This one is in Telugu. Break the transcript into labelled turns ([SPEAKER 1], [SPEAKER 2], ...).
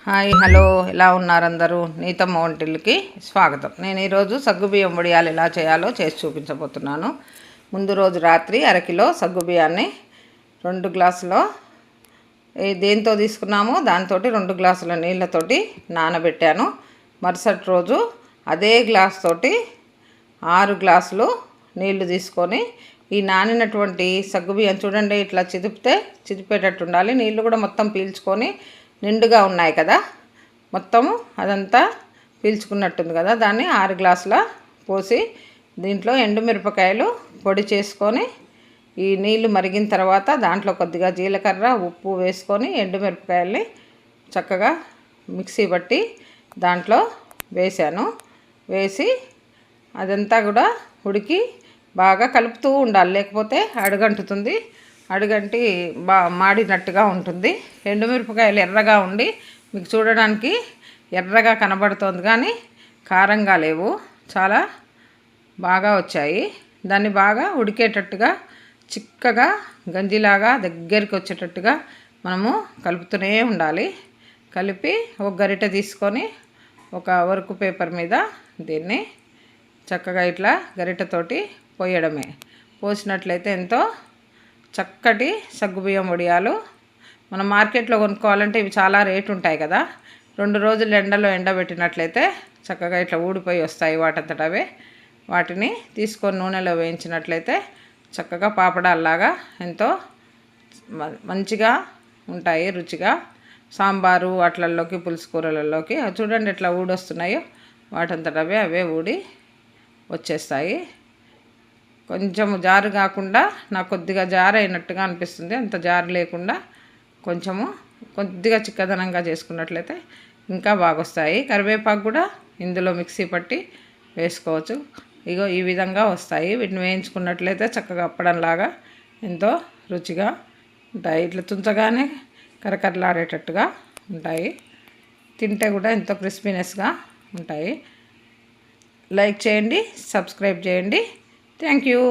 [SPEAKER 1] హాయ్ హలో ఎలా ఉన్నారు అందరూ? నీతమ్మ వంటిల్కి స్వాగతం. నేను ఈరోజు సగ్గుబియ్యం వడియాలు ఎలా చేయాలో చేసి చూపించబోతున్నాను. ముందు రోజు రాత్రి అరకిలో సగ్గుబియ్యాన్ని 2 గ్లాసులో దేంతో తీసుకున్నామో దాంతో 2 గ్లాసుల నీళ్ళతోటి నానబెట్టాను. మరుసటి రోజు అదే గ్లాస్ తోటి 6 గ్లాసులు నీళ్లు తీసుకొని ఈ నానినటువంటి సగ్గుబియ్యం చూడండి, ఇట్లా చిదిపేటట్టు ఉండాలి. నీళ్ళు కూడా మొత్తం పీల్చుకొని నిండుగా ఉన్నాయి కదా, మొత్తము అదంతా పీల్చుకున్నట్టుంది కదా. దాన్ని 6 గ్లాసుల పోసి దీంట్లో ఎండుమిరపకాయలు పొడి చేసుకొని ఈ నీళ్లు మరిగిన తర్వాత దాంట్లో కొద్దిగా జీలకర్ర ఉప్పు వేసుకొని ఎండుమిరపకాయల్ని చక్కగా మిక్సీ పట్టి దాంట్లో వేసాను. వేసి అదంతా కూడా ఉడికి బాగా కలుపుతూ ఉండాలి, లేకపోతే అడుగంటుతుంది. అడుగంటి మాడినట్టుగా ఉంటుంది. ఎండుమిరపకాయలు ఎర్రగా ఉండి మీకు చూడడానికి ఎర్రగా కనబడుతోంది, కానీ కారంగా లేవు, చాలా బాగా వచ్చాయి. దాన్ని బాగా ఉడికేటట్టుగా చిక్కగా గంజిలాగా దగ్గరికి వచ్చేటట్టుగా మనము కలుపుతూనే ఉండాలి. కలిపి ఒక గరిటె తీసుకొని ఒక వర్క్ పేపర్ మీద దీన్ని చక్కగా ఇట్లా గరిటెతోటి పోయడమే. పోసినట్లయితే ఎంతో చక్కటి సగ్గుబియ్యం వడియాలు మనం మార్కెట్లో కొనుక్కోవాలంటే ఇవి చాలా రేటు ఉంటాయి కదా. 2 రోజులు ఎండలో ఎండబెట్టినట్లయితే చక్కగా ఇట్లా ఊడిపోయి వస్తాయి వాటంతట అవే. వాటిని తీసుకొని నూనెలో వేయించినట్లయితే చక్కగా పాపడాల్లాగా ఎంతో మంచిగా ఉంటాయి, రుచిగా. సాంబారు అట్లల్లోకి పులుసు కూరలలోకి చూడండి ఎట్లా ఊడొస్తున్నాయో, వాటంతట అవే ఊడి వచ్చేస్తాయి. కొంచెం జారు కాకుండా నాకు కొద్దిగా జారు అయినట్టుగా అనిపిస్తుంది. అంత జారు లేకుండా కొద్దిగా చిక్కదనంగా చేసుకున్నట్లయితే ఇంకా బాగొస్తాయి. కరివేపాకు కూడా ఇందులో మిక్సీ పట్టి వేసుకోవచ్చు. ఇగో ఈ విధంగా వస్తాయి. వీటిని వేయించుకున్నట్లయితే చక్కగా అప్పడంలాగా ఎంతో రుచిగా ఉంటాయి. ఇట్లా తుంచగానే కరకరలాడేటట్టుగా ఉంటాయి. తింటే కూడా ఎంతో క్రిస్పీనెస్గా ఉంటాయి. లైక్ చేయండి, సబ్స్క్రైబ్ చేయండి. Thank you.